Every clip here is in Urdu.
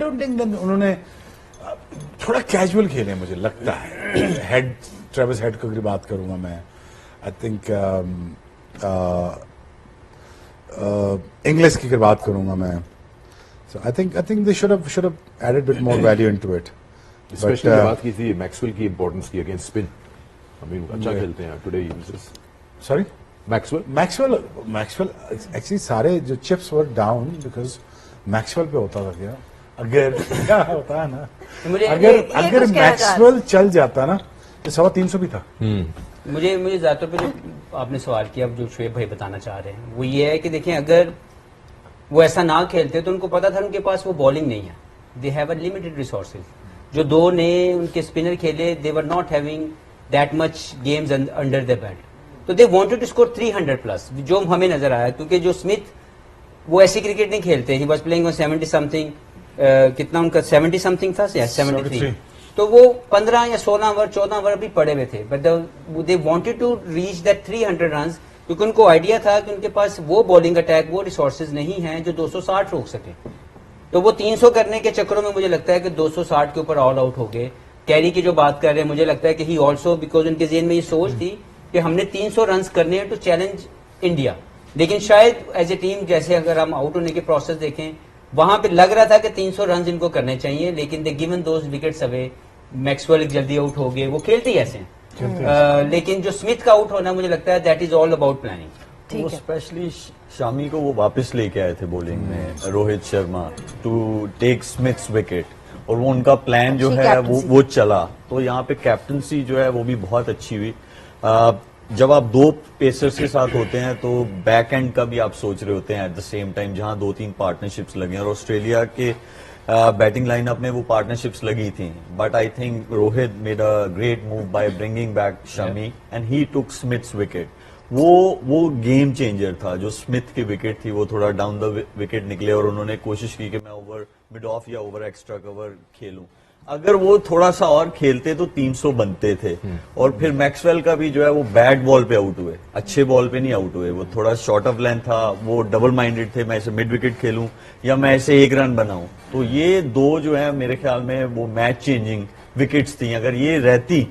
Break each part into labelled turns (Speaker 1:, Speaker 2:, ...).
Speaker 1: آئی ڈونٹ تھنک انہوں نے تھوڑا کیجول کھیلے مجھے لگتا ہے. ہیڈ ٹریوس ہیڈ کی بات کروں گا میں, آئی تھنک انگلش کی اگر بات کروں گا میں, so I think they should have added a bit more value into it.
Speaker 2: Especially بات کی تھی میکسویل کی امپورٹنس کی اگینسٹ اسپن. I mean اچھا کھیلتے ہیں today users.
Speaker 1: Sorry?
Speaker 2: Maxwell
Speaker 1: actually سارے جو chips were down because Maxwell پہ ہوتا تھا. کیا اگر کیا ہوتا ہے نا, اگر میکسویل چل جاتا نا تو 350 بھی تھا.
Speaker 3: مجھے ذات طور پہ جو آپ نے سوال کیا, جو شعیب بھائی بتانا چاہ رہے ہیں وہ یہ ہے کہ دیکھیں اگر وہ ایسا نہ کھیلتے تو ان کو پتا تھا ان کے پاس وہ بالنگ نہیں ہے. They have a limited resources. جو 2 نئے ان کے اسپنر کھیلے, they were not having that much games under the belt, تو they wanted to score 300 plus, جو ہمیں نظر آیا. کیونکہ جو اسمتھ وہ ایسی کرکٹ نہیں کھیلتے, ہی واز پلئنگ 70 سمتھنگ, کتنا ان کا 70 سمتھنگ تھا, 73. تو وہ 15 یا 16 اوور 14 اوور بھی پڑے ہوئے تھے, but they wanted to reach that 300 runs, کیونکہ ان کو آئیڈیا تھا کہ ان کے پاس وہ بالنگ اٹیک, وہ ریسورسز نہیں ہیں جو 260 روک سکے. تو وہ 300 کرنے کے چکروں میں مجھے لگتا ہے کہ 260 کے اوپر آل آؤٹ ہو گئے. کیری کی جو بات کر رہے ہیں, مجھے لگتا ہے کہ ہی آلسو بیکاز ان کے ذہن میں یہ سوچ تھی کہ ہم نے 300 رنز کرنے ہیں ٹو چیلنج انڈیا. لیکن شاید ایز اے ٹیم جیسے اگر ہم آؤٹ ہونے کے پروسیس دیکھیں, وہاں پہ لگ رہا تھا کہ 300 رنز ان کو کرنے چاہیے, لیکن they given those wickets away. Maxwell جلدی آؤٹ ہو گئے, وہ کھیلتے ہی ایسے ہیں. لیکن جو اسمتھ کا آؤٹ ہونا, مجھے لگتا ہے that is all about planning.
Speaker 4: وہ اسپیشلی شامی کو وہ واپس لے کے آئے تھے بولنگ میں, Rohit Sharma, to take Smith's wicket, اور وہ ان کا پلان جو ہے وہ چلا. تو یہاں پہ کیپٹنسی جو ہے وہ بھی بہت اچھی ہوئی. جب آپ 2 پیسرز کے ساتھ ہوتے ہیں تو بیک اینڈ کا بھی آپ سوچ رہے ہوتے ہیں ایٹ دا سیم ٹائم, جہاں 2-3 پارٹنرشپس لگے ہیں, اور آسٹریلیا کے بیٹنگ لائن اپ میں وہ پارٹنرشپس لگی تھیں. But I think Rohit made a great move by bringing back Shami and he took Smith's wicket. وہ گیم چینجر تھا. جو اسمتھ کی وکٹ تھی وہ تھوڑا ڈاؤن دا وکٹ نکلے, اور انہوں نے کوشش کی کہ میں اوور مڈ آف یا اوور ایکسٹرا کور کھیلوں. اگر وہ تھوڑا سا اور کھیلتے تو 300 بنتے تھے. اور پھر میکسویل کا بھی جو ہے وہ بیڈ بال پہ آؤٹ ہوئے, اچھے بال پہ نہیں آؤٹ ہوئے. وہ تھوڑا شارٹ آف لینتھ تھا, وہ ڈبل مائنڈیڈ تھے, میں اسے مڈ وکٹ کھیلوں یا میں اسے 1 رن بناؤں. تو یہ 2 جو ہے میرے خیال میں وہ میچ چینجنگ وکٹس تھیں. اگر یہ رہتی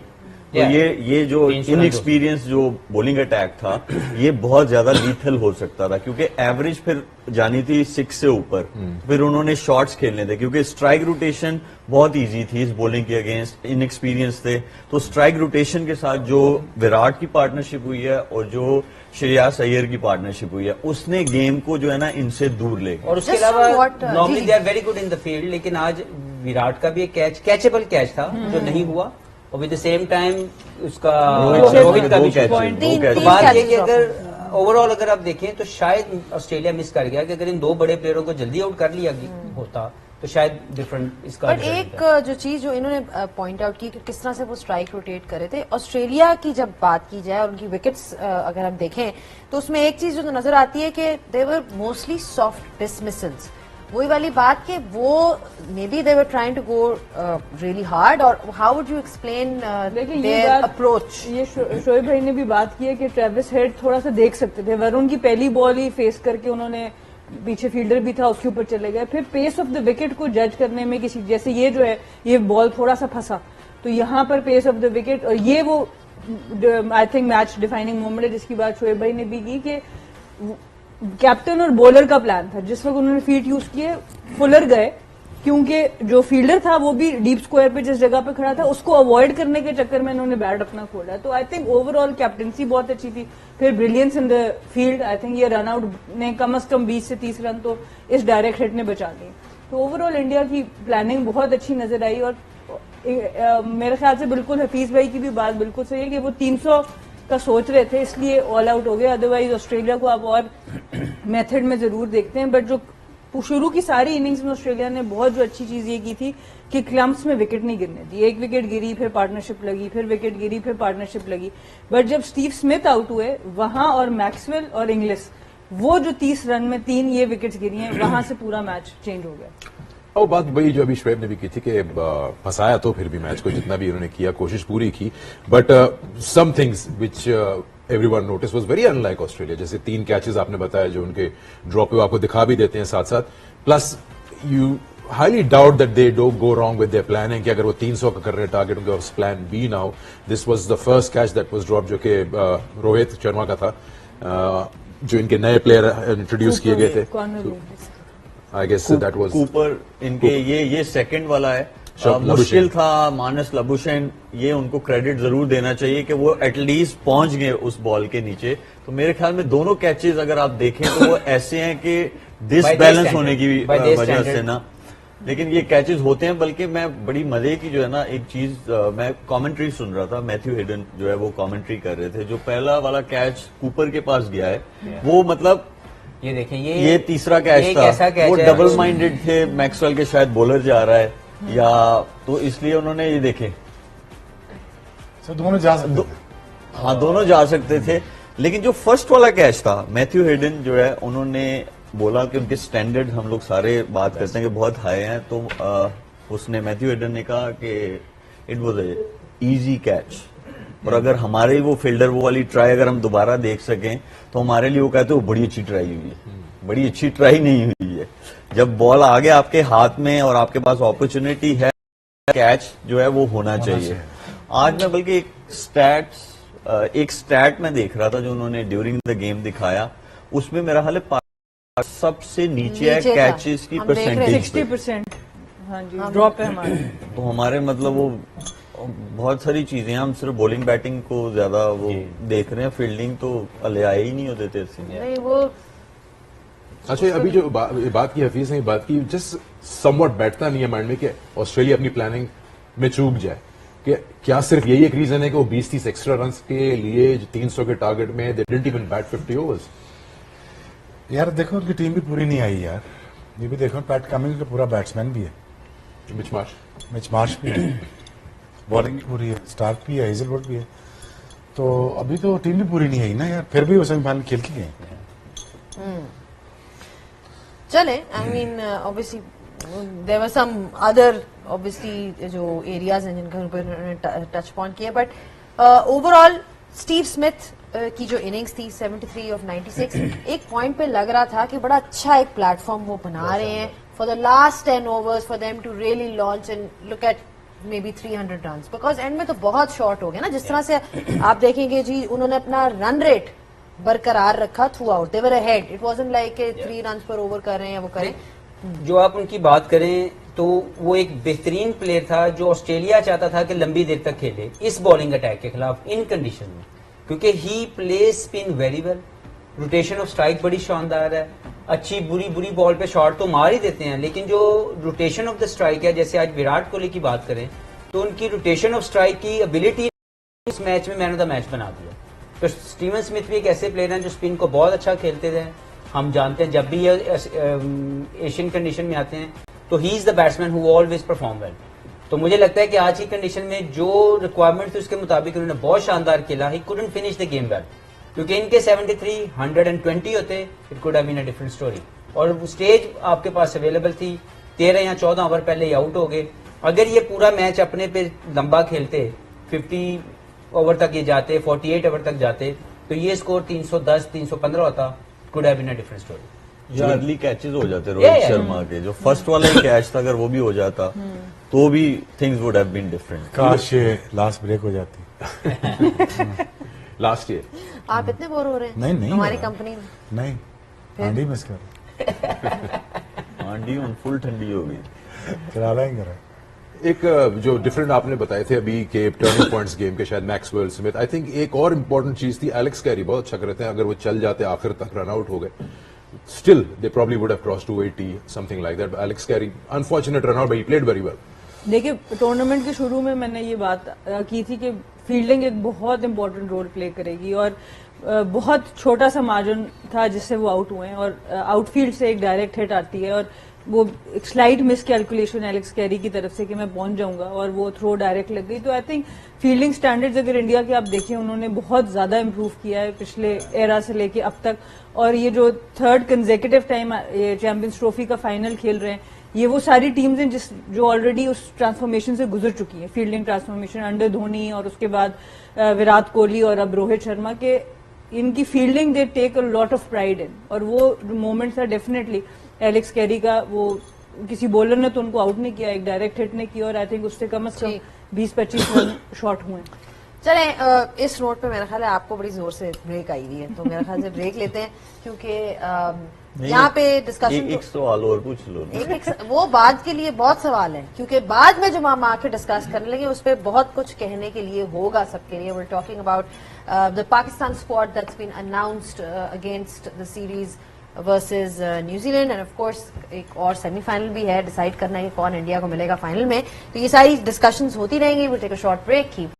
Speaker 4: تو یہ جو ان ایکسپیرینس جو بولنگ اٹیک تھا یہ بہت زیادہ لیتھل ہو سکتا تھا, کیونکہ ایوریج پھر جانی تھی 6 سے اوپر. پھر انہوں نے شارٹس کھیلنے تھے, کیونکہ اسٹرائک روٹیشن بہت ایزی تھی اس بولنگ کے اگینسٹ. ان ایکسپیرینس تھے, تو اسٹرائک روٹیشن کے ساتھ جو وراٹ کی پارٹنرشپ ہوئی ہے اور جو شریاس ایئر کی پارٹنرشپ ہوئی ہے, اس نے گیم کو جو ہے نا ان سے دور لے گیا.
Speaker 3: اور اس کے علاوہ normally they are very good in the field, لیکن آج وراٹ کا بھی ایک کیچیبل کیچ تھا جو نہیں ہوا, اور ود دا سیم ٹائم اس کا روہت کا بھی بات یہ کہ اگر اوور آل اگر آپ دیکھیں تو شاید آسٹریلیا مس کر گیا کہ اگر ان 2 بڑے پلیئروں کو جلدی آؤٹ کر لیا ہوتا تو شاید ڈفرنٹ اس کا.
Speaker 5: بٹ ایک جو چیز جو انہوں نے پوائنٹ آؤٹ کی کہ کس طرح سے وہ اسٹرائک روٹیٹ کرے تھے, آسٹریلیا کی جب بات کی جائے اور ان کی وکٹس اگر ہم دیکھیں تو اس میں ایک چیز جو نظر آتی ہے کہ دے ور موسٹلی سافٹ ڈسمسلز. وہی والی بات کہ وہ may be they were trying to go really hard, اور how would you explain their approach.
Speaker 6: یہ شعیب بھائی نے بھی بات کی ہے کہ ٹریوس ہیڈ تھوڑا سا دیکھ سکتے تھے. ورن کی پہلی بال ہی فیس کر کے انہوں نے, پیچھے فیلڈر بھی تھا اس کے اوپر چلے گئے. پھر پیس آف دا وکٹ کو جج کرنے میں کسی, جیسے یہ جو ہے یہ بال تھوڑا سا پھنسا تو یہاں پر پیس آف دا وکٹ, اور یہ وہ I think match defining moment ہے جس کی بات شعیب بھائی نے بھی کی کہ کیپٹن اور بولر کا پلان تھا. جس وقت انہوں نے فیٹ یوز کیے فلر گئے, کیونکہ جو فیلڈر تھا وہ بھی ڈیپ اسکوائر پہ جس جگہ پہ کھڑا تھا اس کو اوائڈ کرنے کے چکر میں انہوں نے بیٹ اپنا کھولا. تو I think over all captaincy بہت اچھی تھی. پھر بریلینس ان دا فیلڈ, آئی تھنک یہ رن آؤٹ نے کم از کم 20 سے 30 رن تو اس ڈائریکٹ ہٹ نے بچا دی. تو اوور آل انڈیا کی پلاننگ بہت اچھی نظر آئی. اور میرے خیال سے بالکل حفیظ بھائی کی بھی بات بالکل صحیح ہے کہ وہ 300 کا سوچ رہے تھے اس لیے آل آؤٹ ہو گئے. ادروائز آسٹریلیا کو آپ اور میتھڈ میں ضرور دیکھتے ہیں. بٹ جو شروع کی ساری اننگز میں آسٹریلیا نے بہت جو اچھی چیز یہ کی تھی کہ کلمپس میں وکٹ نہیں گرنے دی. 1 وکٹ گری, پھر پارٹنرشپ لگی, پھر وکٹ گری, پھر پارٹنرشپ لگی. بٹ جب اسٹیو اسمتھ آؤٹ ہوئے وہاں, اور میکسویل اور انگلس, وہ جو 30 رن میں 3 یہ وکٹس گری ہیں, وہاں سے پورا میچ چینج ہو گیا.
Speaker 2: اور بات وہی جو ابھی شعیب نے بھی کی تھی کہ پھنسایا تو پھر بھی میچ کو جتنا بھی انہوں نے کیا کوشش پوری کی, but some things which every one notice was very in like Australia. جیسے 3 کیچز آپ نے بتایا جو ان کے ڈراپ پہ آپ کو دکھا بھی دیتے ہیں ساتھ ساتھ, plus you highly doubt that they don't go wrong with their planning کہ اگر وہ 300 کا کر رہے ٹارگیٹ ان کے پاس پلان بی نہ ہو. This was the first catch that was drop جو کہ روہت شرما کا تھا, جو ان کے نئے پلیئر انٹروڈیوس کیے گئے تھے. I guess that was
Speaker 4: Cooper ان کے یہ سیکنڈ والا ہے. مشکل تھا. مانس لبوشین, یہ ان کو کریڈٹ ضرور دینا چاہیے کہ وہ ایٹ لیسٹ پہنچ گئے اس بال کے نیچے. تو میرے خیال میں دونوں کیچز اگر آپ دیکھیں تو وہ ایسے ہیں کہ ڈس بیلنس ہونے کی وجہ سے نا, لیکن یہ کیچز ہوتے ہیں. بلکہ میں بڑی مزے کی جو ہے نا ایک چیز, میں کامنٹری سن رہا تھا, میتھیو ہیڈن جو ہے وہ کامنٹری کر رہے تھے. جو پہلا والا کیچ کوپر کے پاس گیا ہے وہ مطلب
Speaker 3: یہ دیکھیں
Speaker 4: یہ تیسرا کیچ تھا, وہ ڈبل مائنڈیڈ تھے. میکسویل کے شاید بولر جا رہا ہے یا تو اس لیے انہوں نے یہ دیکھے
Speaker 1: دونوں جا سکتے,
Speaker 4: ہاں دونوں جا سکتے تھے. لیکن جو فرسٹ والا کیچ تھا میتھیو ہیڈن جو ہے انہوں نے بولا کہ ان کے سٹینڈرڈ ہم لوگ سارے بات کرتے ہیں کہ بہت ہائی ہیں, تو اس نے میتھیو ہیڈن نے کہا کہ it was a easy catch. اور اگر ہمارے وہ فیلڈر وہ والی ٹرائی اگر ہم دوبارہ دیکھ سکیں تو ہمارے لیے وہ کہتے ہیں وہ بڑی اچھی ٹرائی ہوئی ہے. بڑی اچھی ٹرائی نہیں ہوئی ہے. جب بال آگے آپ کے ہاتھ میں اور آپ کے پاس اپرچونٹی ہے, کیچ جو ہے وہ ہونا چاہیے. آج میں بلکہ ایک سٹیٹ میں دیکھ رہا تھا جو انہوں نے ڈیورنگ دا گیم دکھایا, اس میں میرا حال ہے سب سے نیچے ہے کیچز کی پرسنٹیج
Speaker 6: 60%. ہاں جی ڈراپ ہے ہمارے.
Speaker 4: تو ہمارے مطلب وہ بہت ساری چیزیں ہم صرف بولنگ بیٹنگ کو زیادہ وہ دیکھ رہے ہیں, فیلڈنگ تو لے آئے ہی نہیں ہوتے تھے اس سے.
Speaker 5: وہ
Speaker 2: اچھا ابھی جو بات کی حفیظ نے بات کی, جس سم واٹ بیٹھتا نہیں ہے مائنڈ میں کہ آسٹریلیا اپنی پلاننگ میں چوک جائے, کہ کیا صرف یہی ایک ریزن ہے کہ وہ 20-30 ایکسٹرا رنس کے لیے 300 کے ٹارگیٹ میں they didn't even bat 50 overs.
Speaker 1: یار دیکھو ان کی ٹیم بھی پوری نہیں آئی یار. یہ بھی دیکھو پیٹ کمنگ کا پورا بیٹسمین بھی ہے, مچ مارش بھی ہے, بالنگ بھی پوری ہے, اسٹارک بھی ہے, ہیزل وڈ بھی ہے. تو ابھی تو ٹیم بھی پوری نہیں آئی نا یار, پھر بھی وہ سیمی فائنل کھیل کے گئے.
Speaker 5: چلے آئی مین اوبیسلی دیر وار سم ادر اوبیسلی جو ایریاز ہیں جن کا ٹچ پوائنٹ کیا, but over all Steve Smith کی جو اننگز تھی 73 آف 96, ایک پوائنٹ پہ لگ رہا تھا کہ بڑا اچھا ایک پلیٹ فارم وہ بنا رہے ہیں for the last 10 overs for them to really launch and look at may be 300 runs, because end میں تو بہت شارٹ ہو گیا نا. جس طرح سے آپ دیکھیں گے جی انہوں نے اپنا رن ریٹ برقرار رکھا through out, they were ahead, it wasn't like کہ 3 runs پر اوور کر رہے ہیں یا وہ کریں.
Speaker 3: جو آپ ان کی بات کریں تو وہ ایک بہترین پلیئر تھا جو آسٹریلیا چاہتا تھا کہ لمبی دیر تک کھیلے اس بالنگ اٹیک کے خلاف ان کنڈیشن میں, کیونکہ he plays spin very well. Rotation of strike بڑی شاندار ہے, اچھی بری بال پہ شاٹ تو مار ہی دیتے ہیں, لیکن جو روٹیشن آف دا اسٹرائک ہے, جیسے آج وراٹ کوہلی کی بات کریں تو ان کی روٹیشن آف اسٹرائک کی ابیلٹی اس میچ میں مین آف دا میچ بنا دیا. تو اسٹیون اسمتھ بھی ایک ایسے پلیئر ہیں جو اسپن کو بہت اچھا کھیلتے تھے. ہم جانتے ہیں جب بھی یہ ایشین کنڈیشن میں آتے ہیں تو ہی از دا بیٹسمین ہو آلویز پرفارم ویل. تو مجھے لگتا ہے کہ آج کی کنڈیشن میں جو ریکوائرمنٹ تھی اس کے مطابق انہوں نے بہت شاندار کھیلا. He couldn't finish the game well, کیونکہ ان کے 73 120 ہوتے it could have been a different story. اور اسٹیج آپ کے پاس اویلیبل تھی, 13 یا 14 اوور پہلے ہی آؤٹ ہو گئے. اگر یہ پورا میچ اپنے پہ لمبا کھیلتے, 50 اوور تک یہ جاتے, 48 اوور تک جاتے, تو یہ اسکور 310 315 ہوتا. Code have been a different story.
Speaker 4: یا ارلی کیچز ہو جاتے روہت شرما کے, جو فرسٹ والا ہی کیچ تھا اگر وہ بھی ہو جاتا تو بھی things would have been different.
Speaker 1: کاش لاسٹ بریک ہو جاتی
Speaker 2: لاسٹ ایئر.
Speaker 5: آپ اتنے بور ہو رہے ہیں
Speaker 1: نہیں
Speaker 5: ہماری کمپنی میں.
Speaker 1: نہیں ہانڈی مس کر
Speaker 4: ہانڈی ان فل ٹھنڈی ہو گئی,
Speaker 1: کرا لیں گے.
Speaker 2: ایک جو ڈفرنٹ آپ نے بتائے تھے ابھی کہ ٹرننگ پوائنٹس گیم کے, شاید میکسویل اسمتھ, آئی تھنک ایک اور امپورٹنٹ چیز تھی, ایلیکس کیری بہت اچھا کرتے ہیں. اگر وہ چل جاتے آخر تک رن آؤٹ ہو گئے, still they probably would have cross 280 something like that. Alex Carey unfortunate run out, but he played very well.
Speaker 6: دیکھیے ٹورنامنٹ کے شروع میں میں نے یہ بات کی تھی کہ فیلڈنگ ایک بہت امپورٹنٹ رول پلے کرے گی, اور بہت چھوٹا سا مارجن تھا جس سے وہ آؤٹ ہوئے ہیں, اور آؤٹ فیلڈ سے ایک ڈائریکٹ ہٹ آتی ہے, اور وہ ایک سلائٹ مس کیلکولیشن ایلیکس کیری کی طرف سے کہ میں پہنچ جاؤں گا, اور وہ تھرو ڈائریکٹ لگ گئی. تو آئی تھنک فیلڈنگ سٹینڈرڈز اگر انڈیا کے آپ دیکھیں انہوں نے بہت زیادہ امپروو کیا ہے پچھلے ایرا سے لے کے اب تک. اور یہ جو 3rd consecutive time champions trophy کا فائنل کھیل رہے ہیں, یہ وہ ساری ٹیمز ہیں جو آلریڈی اس ٹرانسفارمیشن سے گزر چکی ہیں, فیلڈنگ ٹرانسفارمیشن انڈر دھونی اور اس کے بعد وراٹ کوہلی اور اب روہت شرما کے. ان کی fielding they take a lot of pride in, اور وہ مومنٹس ہے ڈیفینیٹلی ایلیکس کیری کا وہ کسی بولر نے تو ان کو آؤٹ نہیں کیا, ایک ڈائریکٹ ہٹ نے کیا, اور آئی تھنک اس سے کم از کم 20-25 رن شارٹ ہوئے.
Speaker 5: چلیں اس نوٹ پہ میرا خیال ہے آپ کو بڑی زور سے بریک آئی ہوئی ہے, تو میرا خیال سے بریک لیتے ہیں, کیونکہ یہاں پہ ڈسکشن
Speaker 4: ایک سوال اور پوچھ لو.
Speaker 5: وہ بعد کے لیے بہت سوال ہے, کیونکہ بعد میں جب ہم آ کے ڈسکس کرنے لگے اس پہ بہت کچھ کہنے کے لیے ہوگا سب کے لیے. We are talking about the Pakistan squad that's been announced against the series versus New Zealand, and of course ایک اور سیمی فائنل بھی ہے, ڈیسائیڈ کرنا ہے کہ کون انڈیا کو ملے گا فائنل میں. تو یہ ساری ڈسکشنز ہوتی رہیں گی. We'll take a short break.